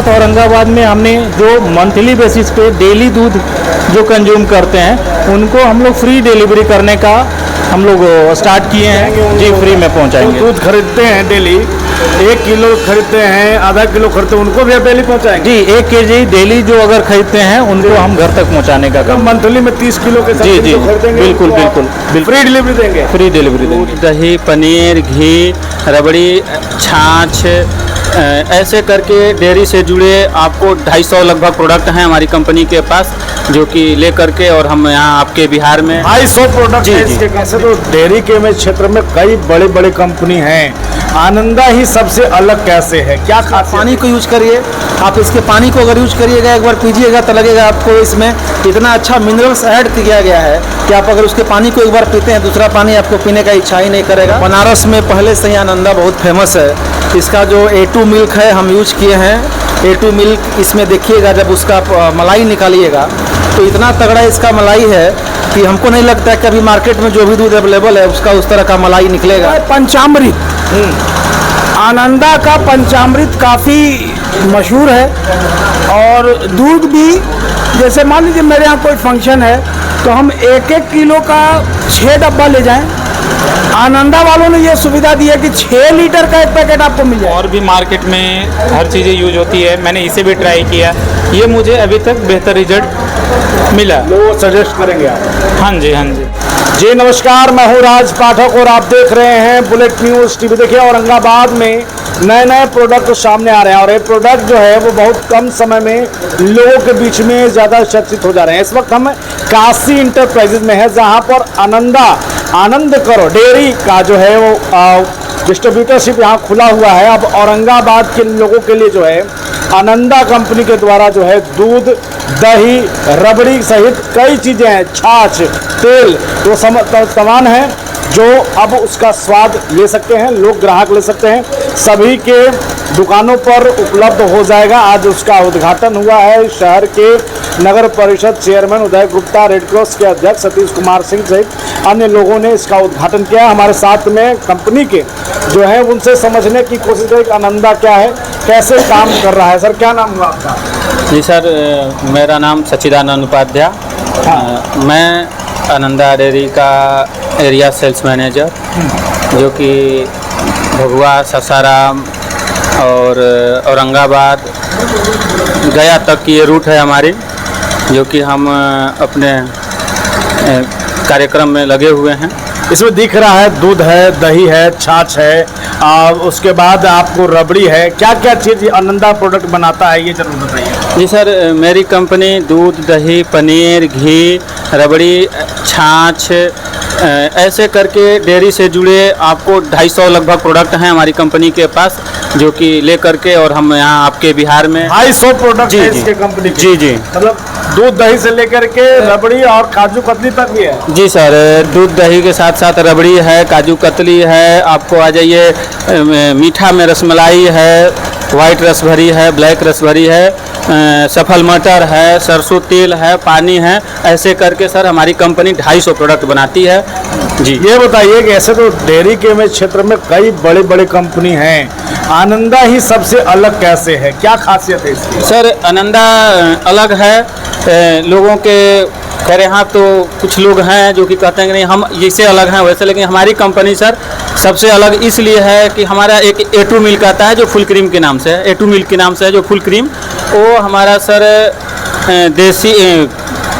औरंगाबाद में हमने जो मंथली बेसिस पे डेली दूध जो कंज्यूम करते हैं उनको हम लोग फ्री डिलीवरी करने का हम लोग स्टार्ट किए हैं। जी, फ्री में पहुंचाएंगे। दूध खरीदते हैं डेली, 1 किलो खरीदते हैं, आधा किलो खरीदते हैं, उनको भी आप डेली पहुंचाएंगे? जी, 1 केजी डेली जो अगर खरीदते हैं उनको हम घर तक पहुंचाने का काम। मंथली में 30 किलो के जी जी, खरीदेंगे, बिल्कुल बिल्कुल फ्री डिलीवरी देंगे? फ्री डिलीवरी देंगे। दही, पनीर, घी, रबड़ी, छाछ, ऐसे करके डेयरी से जुड़े आपको 250 लगभग प्रोडक्ट हैं हमारी कंपनी के पास, जो कि ले करके और हम यहाँ आपके बिहार में 250 प्रोडक्ट है इसके। कैसे तो डेयरी के में क्षेत्र में कई बड़े बड़े कंपनी हैं, आनंदा ही सबसे अलग कैसे है? क्या पानी को यूज करिए आप, इसके पानी को अगर यूज करिएगा, एक बार पीजिएगा तो लगेगा आपको इसमें इतना अच्छा मिनरल्स ऐड किया गया है कि आप अगर उसके पानी को एक बार पीते हैं दूसरा पानी आपको पीने का इच्छा ही नहीं करेगा। बनारस में पहले से ही आनंदा बहुत फेमस है। इसका जो A2 मिल्क है हम यूज किए हैं। A2 मिल्क इसमें देखिएगा, जब उसका मलाई निकालिएगा तो इतना तगड़ा इसका मलाई है कि हमको नहीं लगता है कि अभी मार्केट में जो भी दूध अवेलेबल है उसका उस तरह का मलाई निकलेगा। पंचामृत, आनंदा का पंचामृत काफ़ी मशहूर है। और दूध भी, जैसे मान लीजिए मेरे यहाँ कोई फंक्शन है तो हम 1-1 किलो का 6 डब्बा ले जाएं। आनंदा वालों ने ये सुविधा दी है कि 6 लीटर का एक पैकेट आपको मिल जाए। और भी मार्केट में हर चीज़ें यूज होती है, मैंने इसे भी ट्राई किया, ये मुझे अभी तक बेहतर रिजल्ट मिला। लोग सजेस्ट करेंगे आप? हाँ जी, हाँ जी। जी नमस्कार, मैं हूँ राज पाठक और आप देख रहे हैं बुलेट न्यूज़ टीवी। देखिए, औरंगाबाद में नए नए प्रोडक्ट सामने आ रहे हैं और ये प्रोडक्ट जो है वो बहुत कम समय में लोगों के बीच में ज़्यादा चर्चित हो जा रहे हैं। इस वक्त हम काशी इंटरप्राइजेज में है, जहाँ पर आनंद करो डेयरी का जो है वो डिस्ट्रीब्यूटरशिप यहाँ खुला हुआ है। अब औरंगाबाद के लोगों के लिए जो है आनंदा कंपनी के द्वारा जो है दूध, दही, रबड़ी सहित कई चीज़ें हैं, छाछ, तेल, वो सामान है जो अब उसका स्वाद ले सकते हैं लोग, ग्राहक ले सकते हैं। सभी के दुकानों पर उपलब्ध हो जाएगा। आज उसका उद्घाटन हुआ है। शहर के नगर परिषद चेयरमैन उदय गुप्ता, रेड क्रॉस के अध्यक्ष सतीश कुमार सिंह सहित अन्य लोगों ने इसका उद्घाटन किया। हमारे साथ में कंपनी के जो है उनसे समझने की कोशिश करें कि आनंदा क्या है, कैसे काम कर रहा है। सर, क्या नाम हुआ आपका? जी सर, मेरा नाम सच्चिदानंद उपाध्याय। मैं आनंदा डेयरी का एरिया सेल्स मैनेजर, जो कि भभुआ, सासाराम और औरंगाबाद, गया तक की ये रूट है हमारी, जो कि हम अपने कार्यक्रम में लगे हुए हैं। इसमें दिख रहा है दूध है, दही है, छाछ है, उसके बाद आपको रबड़ी है। क्या क्या चीज़ आनंदा प्रोडक्ट बनाता है, ये जरूर बताइए। जी सर, मेरी कंपनी दूध, दही, पनीर, घी, रबड़ी, छाछ, ऐसे करके डेयरी से जुड़े आपको 250 लगभग प्रोडक्ट हैं हमारी कंपनी के पास, जो कि ले करके और हम यहाँ आपके बिहार में 250 प्रोडक्ट है इसके कंपनी के। जी जी, मतलब दूध दही से लेकर के रबड़ी और काजू कतली तक भी है? जी सर, दूध दही के साथ साथ रबड़ी है, काजू कतली है, आपको आ जाइए मीठा में रसमलाई है, वाइट रसभरी है, ब्लैक रसभरी है, सफल मटर है, सरसों तेल है, पानी है, ऐसे करके सर हमारी कंपनी 250 प्रोडक्ट बनाती है। जी, ये बताइए कि ऐसे तो डेयरी के में क्षेत्र में कई बड़े बड़े कंपनी हैं, आनंदा ही सबसे अलग कैसे है? क्या खासियत है इसकी? सर, आनंदा अलग है। लोगों के खैर यहाँ तो कुछ लोग हैं जो कि कहते हैं कि नहीं हम जैसे अलग हैं वैसे, लेकिन हमारी कंपनी सर सबसे अलग इसलिए है कि हमारा एक A2 मिल्क आता है जो फुल क्रीम के नाम से है, A2 मिल्क के नाम से है जो फुल क्रीम, वो हमारा सर देसी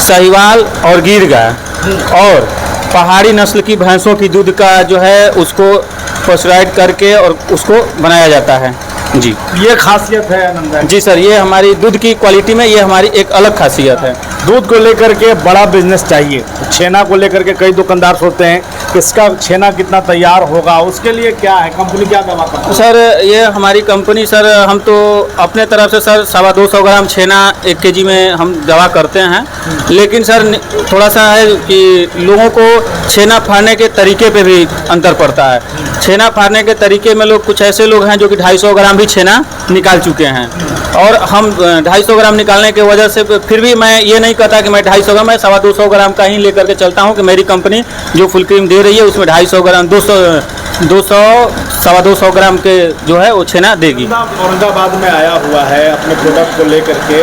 साहिवाल और गिर गाय और पहाड़ी नस्ल की भैंसों की दूध का जो है उसको पॉस्चराइज करके और उसको बनाया जाता है। जी, ये खासियत है आनंदा। जी सर, ये हमारी दूध की क्वालिटी में ये हमारी एक अलग खासियत है। दूध को लेकर के बड़ा बिजनेस चाहिए, छेना को लेकर के कई दुकानदार सोचते हैं कि इसका छेना कितना तैयार होगा, उसके लिए क्या है, कंपनी क्या दवा करती है? सर, ये हमारी कंपनी सर, हम तो अपने तरफ से सर 225 ग्राम छेना 1 केजी में हम दवा करते हैं, लेकिन सर थोड़ा सा है कि लोगों को छेना फाड़ने के तरीके पे भी अंतर पड़ता है। छेना फाड़ने के तरीके में लोग, कुछ ऐसे लोग हैं जो कि 250 ग्राम भी छेना निकाल चुके हैं, और हम 250 ग्राम निकालने की वजह से फिर भी मैं ये नहीं कहता कि मैं 250 ग्राम, मैं 225 ग्राम का ही लेकर के चलता हूँ कि मेरी कंपनी जो फुल क्रीम दे रही है उसमें 250 ग्राम 260 225 ग्राम के जो है वो छेना देगी। औरंगाबाद में आया हुआ है अपने प्रोडक्ट को लेकर के,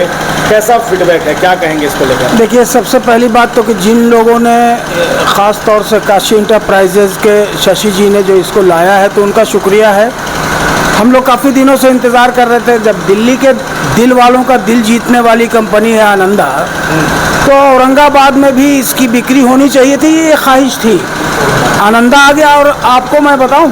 कैसा फीडबैक है, क्या कहेंगे इसको लेकर? देखिए, सबसे पहली बात तो कि जिन लोगों ने ख़ास तौर से काशी इंटरप्राइजेज़ के शशि जी ने जो इसको लाया है, तो उनका शुक्रिया है। हम लोग काफ़ी दिनों से इंतज़ार कर रहे थे। जब दिल्ली के दिल वालों का दिल जीतने वाली कंपनी है आनंदा, तो औरंगाबाद में भी इसकी बिक्री होनी चाहिए थी, ये ख्वाहिश थी। आनंदा आ गया। और आपको मैं बताऊं,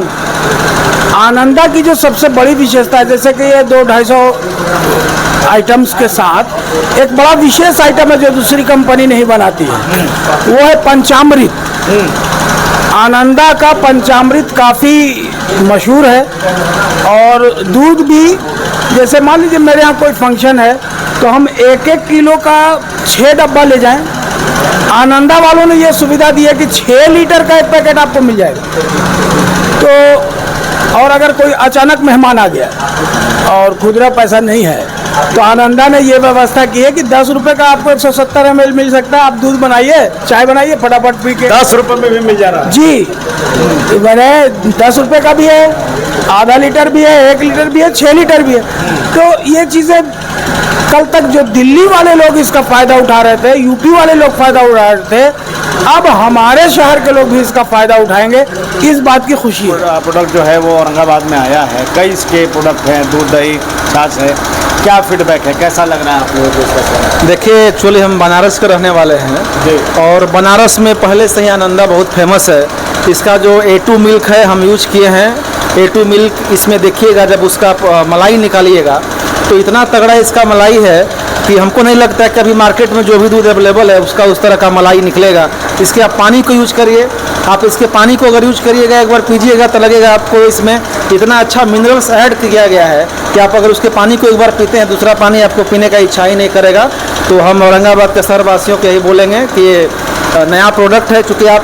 आनंदा की जो सबसे बड़ी विशेषता है, जैसे कि ये 200-250 आइटम्स के साथ एक बड़ा विशेष आइटम है जो दूसरी कंपनी नहीं बनाती है, वो है पंचामृत। आनंदा का पंचामृत काफ़ी मशहूर है। और दूध भी, जैसे मान लीजिए मेरे यहाँ कोई फंक्शन है तो हम 1-1 किलो का 6 डब्बा ले जाएं। आनंदा वालों ने ये सुविधा दी है कि 6 लीटर का एक पैकेट आपको मिल जाएगा। तो और अगर कोई अचानक मेहमान आ गया और खुदरा पैसा नहीं है, तो आनंदा ने ये व्यवस्था की है कि 10 रुपये का आपको 170 ml मिल सकता है। आप दूध बनाइए, चाय बनाइए, फटाफट पी के 10 रुपये में भी मिल जा रहा है जी। मैंने 10 रुपये का भी है, आधा लीटर भी है, 1 लीटर भी है, 6 लीटर भी है। तो ये चीज़ें कल तक जो दिल्ली वाले लोग इसका फ़ायदा उठा रहे थे, यूपी वाले लोग फ़ायदा उठा रहे थे, अब हमारे शहर के लोग भी इसका फ़ायदा उठाएंगे, इस बात की खुशी है। प्रोडक्ट जो है वो औरंगाबाद में आया है, कई इसके प्रोडक्ट हैं, दूध, दही, छाछ है। क्या फीडबैक है, कैसा लग रहा है आप लोगों को इसका? देखिए, एक्चुअली हम बनारस के रहने वाले हैं जी। और बनारस में पहले से ही आनंदा बहुत फेमस है। इसका जो A2 मिल्क है हम यूज किए हैं। A2 मिल्क इसमें देखिएगा, जब उसका मलाई निकालिएगा तो इतना तगड़ा इसका मलाई है कि हमको नहीं लगता है कि अभी मार्केट में जो भी दूध अवेलेबल है उसका उस तरह का मलाई निकलेगा। इसके आप पानी को यूज करिए, आप इसके पानी को अगर यूज करिएगा, एक बार पीजिएगा तो लगेगा आपको इसमें इतना अच्छा मिनरल्स ऐड किया गया है कि आप अगर उसके पानी को एक बार पीते हैं, दूसरा पानी आपको पीने का इच्छा ही नहीं करेगा। तो हम औरंगाबाद के शहरवासियों को यही बोलेंगे कि ये नया प्रोडक्ट है। चूँकि आप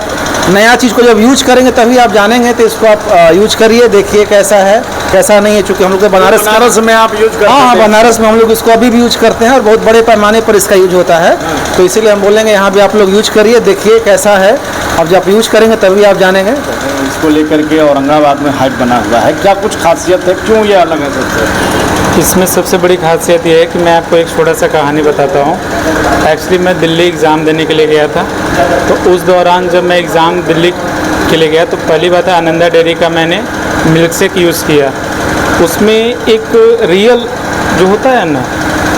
नया चीज़ को जब यूज करेंगे तभी आप जानेंगे, तो इसको आप यूज करिए, देखिए कैसा है कैसा नहीं है। चूँकि हम लोग बनारस में आप यूज करते हैं? हाँ, बनारस में हम लोग इसको अभी भी यूज करते हैं और बहुत बड़े पैमाने पर इसका यूज होता है। तो इसीलिए हम बोलेंगे यहाँ भी आप लोग यूज करिए, देखिए कैसा है। अब जब यूज करेंगे तभी आप जानेंगे। इसको लेकर के औरंगाबाद में हाइप बना हुआ है, क्या कुछ खासियत है, क्यों ये अलग है सबसे? इसमें सबसे बड़ी खासियत ये है कि मैं आपको एक छोटा सा कहानी बताता हूँ। एक्चुअली मैं दिल्ली एग्ज़ाम देने के लिए गया था, तो उस दौरान जब मैं एग्ज़ाम दिल्ली के लिए गया तो पहली बात है आनंदा डेयरी का मैंने मिल्क शेक यूज़ किया। उसमें एक रियल जो होता है ना,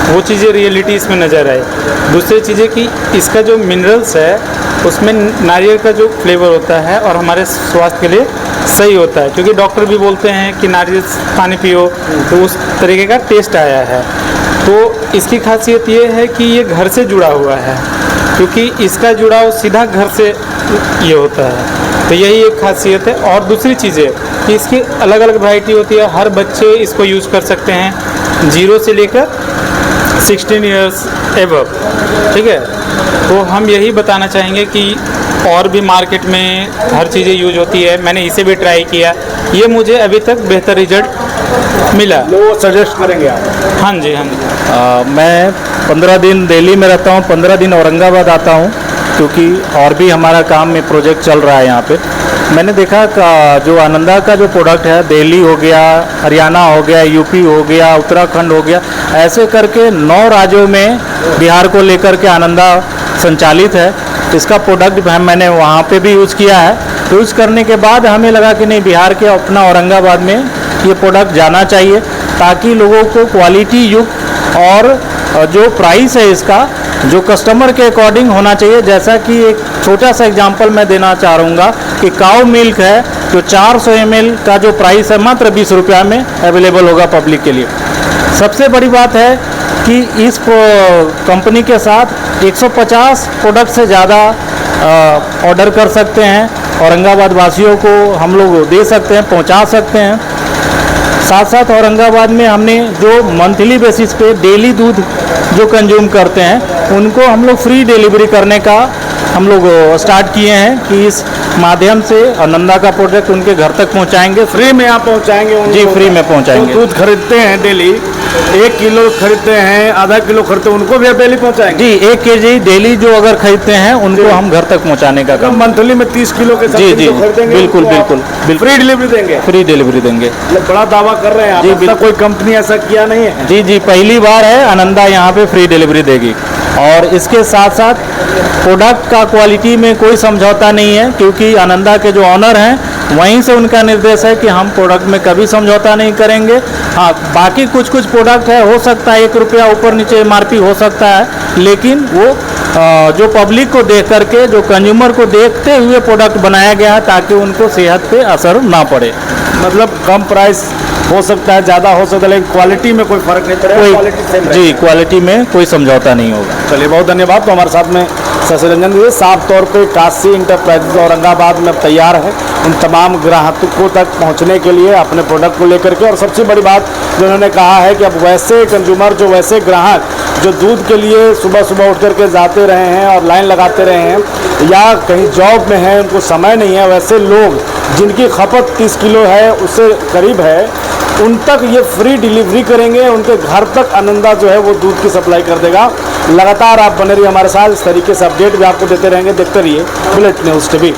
वो चीज़ें रियलिटी इसमें नज़र आई। दूसरी चीज़ें कि इसका जो मिनरल्स है उसमें नारियल का जो फ्लेवर होता है और हमारे स्वास्थ्य के लिए सही होता है, क्योंकि डॉक्टर भी बोलते हैं कि नारियल पानी पियो, तो उस तरीके का टेस्ट आया है। तो इसकी खासियत ये है कि ये घर से जुड़ा हुआ है, क्योंकि इसका जुड़ाव सीधा घर से ये होता है। तो यही एक खासियत है। और दूसरी चीज़ें कि इसकी अलग अलग वैरायटी होती है, हर बच्चे इसको यूज़ कर सकते हैं, 0 से लेकर 16 ईयर्स एबव, ठीक है। तो हम यही बताना चाहेंगे कि और भी मार्केट में हर चीज़ें यूज होती है, मैंने इसे भी ट्राई किया, ये मुझे अभी तक बेहतर रिजल्ट मिला। लोग सजेस्ट करेंगे आप? हाँ जी, हाँ जी। मैं 15 दिन दिल्ली में रहता हूँ, 15 दिन औरंगाबाद आता हूँ, क्योंकि और भी हमारा काम में प्रोजेक्ट चल रहा है यहाँ पे। मैंने देखा जो आनंदा का जो प्रोडक्ट है, दिल्ली हो गया, हरियाणा हो गया, यूपी हो गया, उत्तराखंड हो गया, ऐसे करके 9 राज्यों में बिहार को लेकर के आनंदा संचालित है। इसका प्रोडक्ट मैंने वहाँ पे भी यूज़ किया है। यूज़ करने के बाद हमें लगा कि नहीं, बिहार के अपना औरंगाबाद में ये प्रोडक्ट जाना चाहिए, ताकि लोगों को क्वालिटी युक्त और जो प्राइस है इसका जो कस्टमर के अकॉर्डिंग होना चाहिए। जैसा कि एक छोटा सा एग्जांपल मैं देना चाहूँगा कि काऊ मिल्क है जो 400 ml का जो प्राइस है मात्र 20 रुपया में अवेलेबल होगा पब्लिक के लिए। सबसे बड़ी बात है कि इस कंपनी के साथ 150 प्रोडक्ट से ज़्यादा ऑर्डर कर सकते हैं, औरंगाबाद वासियों को हम लोग दे सकते हैं, पहुंचा सकते हैं। साथ साथ औरंगाबाद में हमने जो मंथली बेसिस पे डेली दूध जो कंज्यूम करते हैं उनको हम लोग फ्री डिलीवरी करने का हम लोग स्टार्ट किए हैं कि इस माध्यम से आनंदा का प्रोडक्ट उनके घर तक पहुंचाएंगे। फ्री में आप पहुंचाएंगे उनको? जी, फ्री में पहुंचाएंगे। जो दूध खरीदते हैं डेली, 1 किलो खरीदते हैं, आधा किलो खरीदते हैं, उनको भी आप डेली पहुंचाएंगे? जी, 1 केजी डेली जो अगर खरीदते हैं उनको हम घर तक पहुंचाने का काम। मंथली में 30 किलो के जी जी, खरीदेंगे, बिल्कुल उनको आप बिल्कुल फ्री डिलीवरी देंगे? फ्री डिलीवरी देंगे। मतलब बड़ा दावा कर रहे हैं आप, जी, अब तक कोई कंपनी ऐसा किया नहीं है। जी जी, पहली बार है आनंदा यहाँ पे फ्री डिलीवरी देगी। और इसके साथ साथ प्रोडक्ट का क्वालिटी में कोई समझौता नहीं है, क्योंकि आनंदा के जो ऑनर हैं वहीं से उनका निर्देश है कि हम प्रोडक्ट में कभी समझौता नहीं करेंगे। हाँ, बाकी कुछ प्रोडक्ट है, हो सकता है 1 रुपया ऊपर नीचे MRP हो सकता है, लेकिन वो जो पब्लिक को देख करके, जो कंज्यूमर को देखते हुए प्रोडक्ट बनाया गया है, ताकि उनको सेहत पे असर ना पड़े। मतलब कम प्राइस हो सकता है, ज़्यादा हो सकता है, लेकिन क्वालिटी में कोई फर्क नहीं पड़ेगा, क्वालिटी सेम रहेगी। जी, क्वालिटी में कोई समझौता नहीं होगा। चलिए, बहुत धन्यवाद। तो हमारे साथ में शशि रंजन जी, साफ तौर पे काशी इंटरप्राइजेज औरंगाबाद में तैयार है उन तमाम ग्राहकों तक पहुंचने के लिए अपने प्रोडक्ट को लेकर के। और सबसे बड़ी बात जो उन्होंने कहा है कि अब वैसे कंज्यूमर, जो वैसे ग्राहक जो दूध के लिए सुबह सुबह उठ करके जाते रहे हैं और लाइन लगाते रहे हैं, या कहीं जॉब में है, उनको समय नहीं है, वैसे लोग जिनकी खपत 30 किलो है उससे करीब है, उन तक ये फ्री डिलीवरी करेंगे, उनके घर तक आनंदा जो है वो दूध की सप्लाई कर देगा। लगातार आप बने रहिए हमारे साथ, इस तरीके से अपडेट भी आपको देते रहेंगे। देखते रहिए बुलेट न्यूज़ टीवी।